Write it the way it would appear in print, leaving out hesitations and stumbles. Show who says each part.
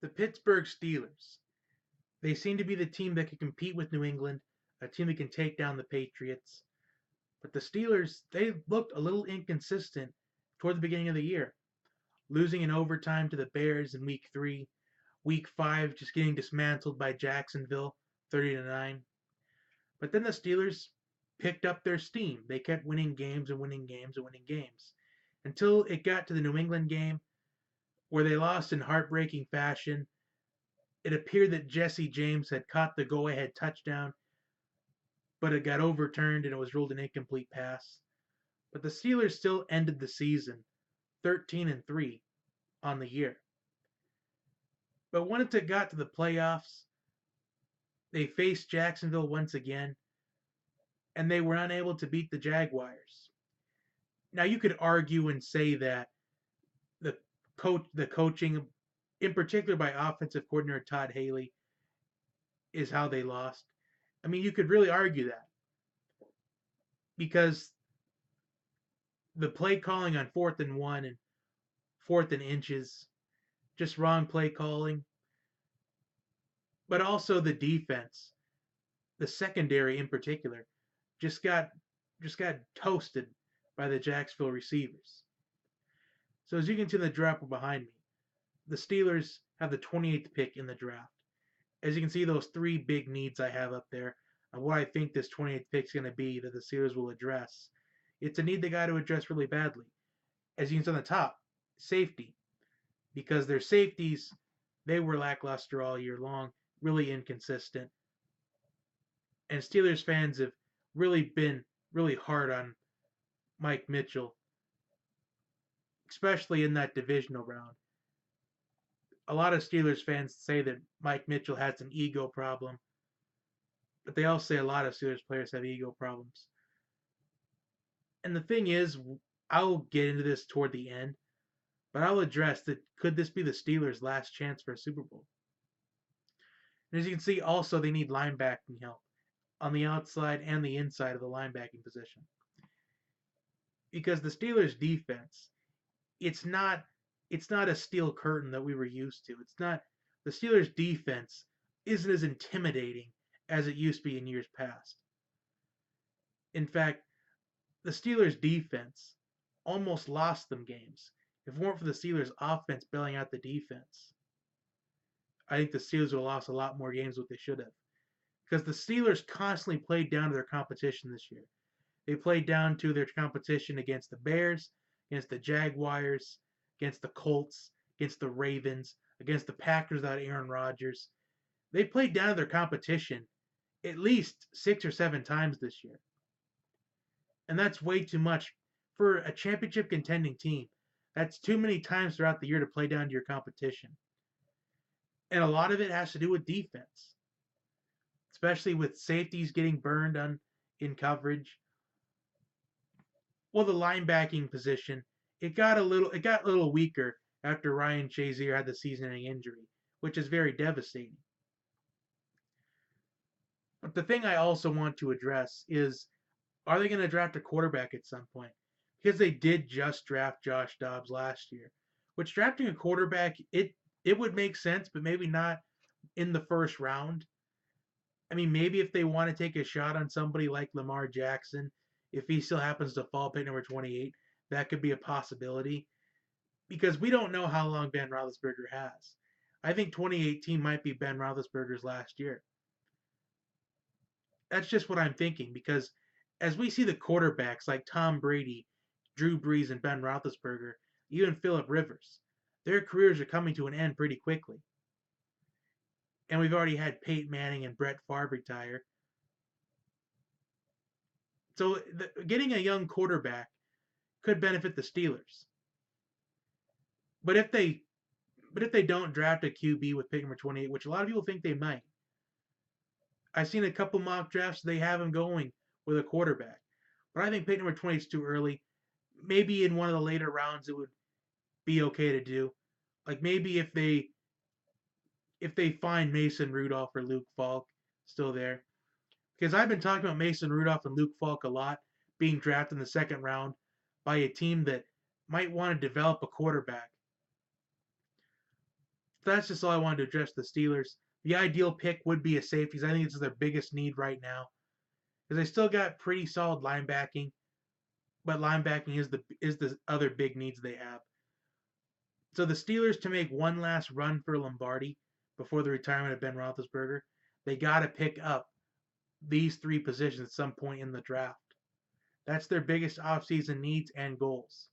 Speaker 1: The Pittsburgh Steelers. They seem to be the team that can compete with New England, a team that can take down the Patriots. But the Steelers, they looked a little inconsistent toward the beginning of the year, losing in overtime to the Bears in week 3, week 5 just getting dismantled by Jacksonville 30-9. But then the Steelers picked up their steam. They kept winning games and winning games and winning games until it got to the New England game where they lost in heartbreaking fashion. It appeared that Jesse James had caught the go-ahead touchdown, but it got overturned and it was ruled an incomplete pass. But the Steelers still ended the season 13-3 on the year. But once it got to the playoffs, they faced Jacksonville once again, and they were unable to beat the Jaguars. Now you could argue and say that the coaching, in particular by offensive coordinator Todd Haley, is how they lost. I mean, you could really argue that because the play calling on 4th and 1 and 4th and inches, just wrong play calling. But also the defense, the secondary in particular, just got toasted by the Jacksonville receivers. So as you can see in the draft behind me, the Steelers have the 28th pick in the draft. As you can see, those 3 big needs I have up there of what I think this 28th pick is going to be that the Steelers will address. It's a need they got to address really badly. As you can see on the top, safety. Because their safeties, they were lackluster all year long, really inconsistent. And Steelers fans have really been really hard on Mike Mitchell, especially in that divisional round. A lot of Steelers fans say that Mike Mitchell has an ego problem, but they also say a lot of Steelers players have ego problems. And the thing is, I'll get into this toward the end, but I'll address that could this be the Steelers' last chance for a Super Bowl? And as you can see, also they need linebacking help on the outside and the inside of the linebacking position. Because the Steelers' defense, it's not a steel curtain that we were used to. It's not the Steelers' defense isn't as intimidating as it used to be in years past. In fact, the Steelers' defense almost lost them games. If it weren't for the Steelers' offense bailing out the defense, I think the Steelers would have lost a lot more games than what they should have. Because the Steelers constantly played down to their competition this year. They played down to their competition against the Bears, against the Jaguars, against the Colts, against the Ravens, against the Packers without Aaron Rodgers. They played down to their competition at least 6 or 7 times this year. And that's way too much for a championship contending team. That's too many times throughout the year to play down to your competition. And a lot of it has to do with defense, especially with safeties getting burned in coverage. Well, the linebacking position, it got a little weaker after Ryan Shazier had the season-ending injury, which is very devastating. But the thing I also want to address is, are they going to draft a quarterback at some point? Because they did just draft Josh Dobbs last year, which drafting a quarterback, it would make sense, but maybe not in the first round. I mean, maybe if they want to take a shot on somebody like Lamar Jackson, if he still happens to fall pick number 28, that could be a possibility. Because we don't know how long Ben Roethlisberger has. I think 2018 might be Ben Roethlisberger's last year. That's just what I'm thinking, because as we see the quarterbacks like Tom Brady, Drew Brees, and Ben Roethlisberger, even Phillip Rivers, their careers are coming to an end pretty quickly. And we've already had Peyton Manning and Brett Favre retire. So getting a young quarterback could benefit the Steelers. But if they don't draft a QB with pick number 28, which a lot of people think they might, I've seen a couple mock drafts, they have him going with a quarterback. But I think pick number 20 is too early. Maybe in one of the later rounds it would be okay to do. Like maybe if they find Mason Rudolph or Luke Falk still there. Because I've been talking about Mason Rudolph and Luke Falk a lot being drafted in the second round by a team that might want to develop a quarterback. that's just all I wanted to address the Steelers. The ideal pick would be a safety. I think this is their biggest need right now because they still got pretty solid linebacking, but linebacking is the other big needs they have. So the Steelers, to make one last run for Lombardi before the retirement of Ben Roethlisberger, they got to pick up these three positions at some point in the draft. That's their biggest offseason needs and goals.